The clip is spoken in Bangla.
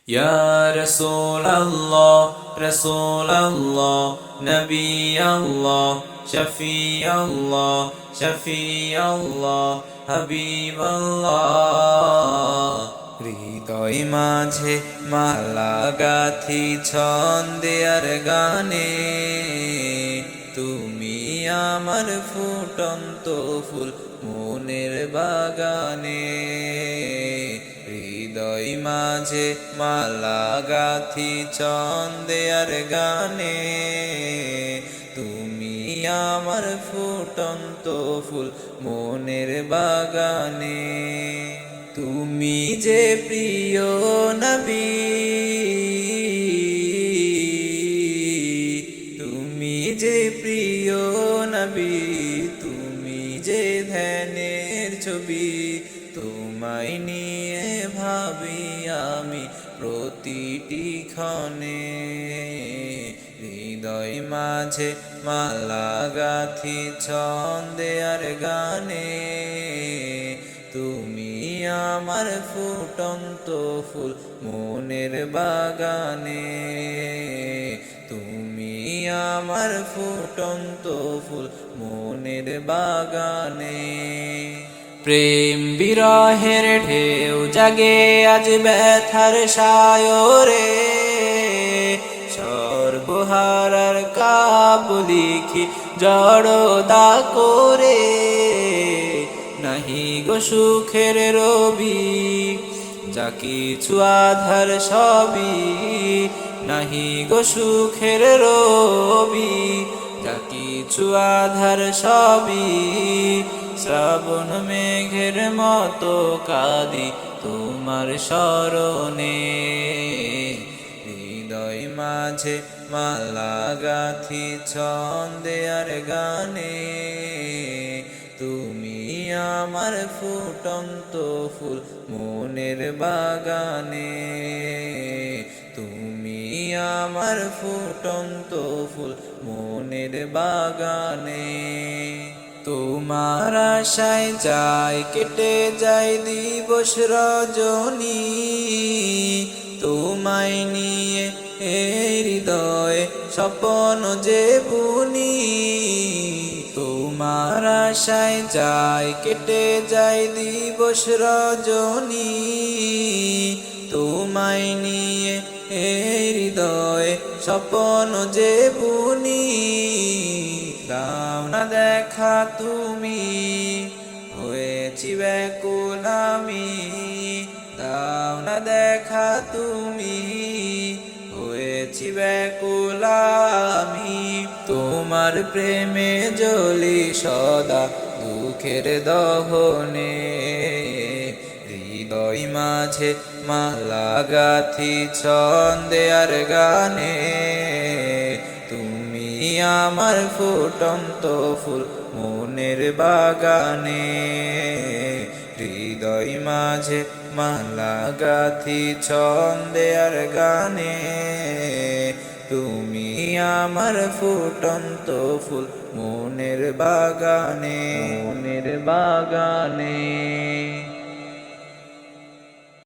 Ya Rasulallah, Rasulallah, Nabi Allah, Shafi Allah, Shafi Allah, Habib Allah. হৃদয় মাঝে মালা গাথি ছন্দে আর গানে, তুমি আমার ফুটন্ত ফুল মনের বাগানে। হৃদয় মাঝে মালা গাথি ছন্দে আর গানে, তুমি আমার ফুটন্ত ফুল মনের বাগানে। তুমি যে প্রিয় নবী, তুমি যে প্রিয় নবী, তুমি যে ধ্যানের ছবি, তোমায় নিয়ে ভাবি আমি প্রতিটি ক্ষণে। হৃদয় মাঝে মালা গাথি ছন্দে আর গানে, তুমি আমার ফুটন্ত ফুল মনের বাগানে। তুমি আমার ফুটন্ত ফুল মনের বাগানে। প্রেম বিরহের ঢেউ জাগে আজ ব্যথার সায়রে, সর্বহারার কাব লিখি জড়দা করে। নাহি গো সুখের রবি, যা কিছু আধার সবই, নাহি গো সুখের রবি, যা কিছু আধার সবই। শ্রাবণ মেঘের মতো কাঁদি তোমার স্মরণে। হৃদয় মাঝে মালা গাথি ছন্দে আর গানে, তুমি আমার ফুটন্ত ফুল মনের বাগানে। তুমি আমার ফুটন্ত ফুল মনের বাগানে। তোমার আশায় যায় কেটে যায় দিবস রজনী, তোমায় নিয়ে এই হৃদয়ে স্বপ্ন যে বুনি। তোমার আশায় যায় কেটে যায় দিবস রজনী, তোমায় নিয়ে এই হৃদয়ে স্বপ্ন যে বুনি। দাও না দেখা তুমি, হয়েছি ব্যাকুল আমি। দাও না দেখা তুমি, হয়েছি ব্যাকুল আমি। তোমার প্রেমে জ্বলি সদা দুঃখের দহনে। হৃদয় মাঝে মালা গাথি ছন্দে আর গানে, তুমি আমার ফুটন্ত ফুল মনের বাগানে। হৃদয় মাঝে মালা গাথি ছন্দে আর গানে, তুমি আমার ফুটন্ত ফুল মনের বাগানে, মনের বাগানে।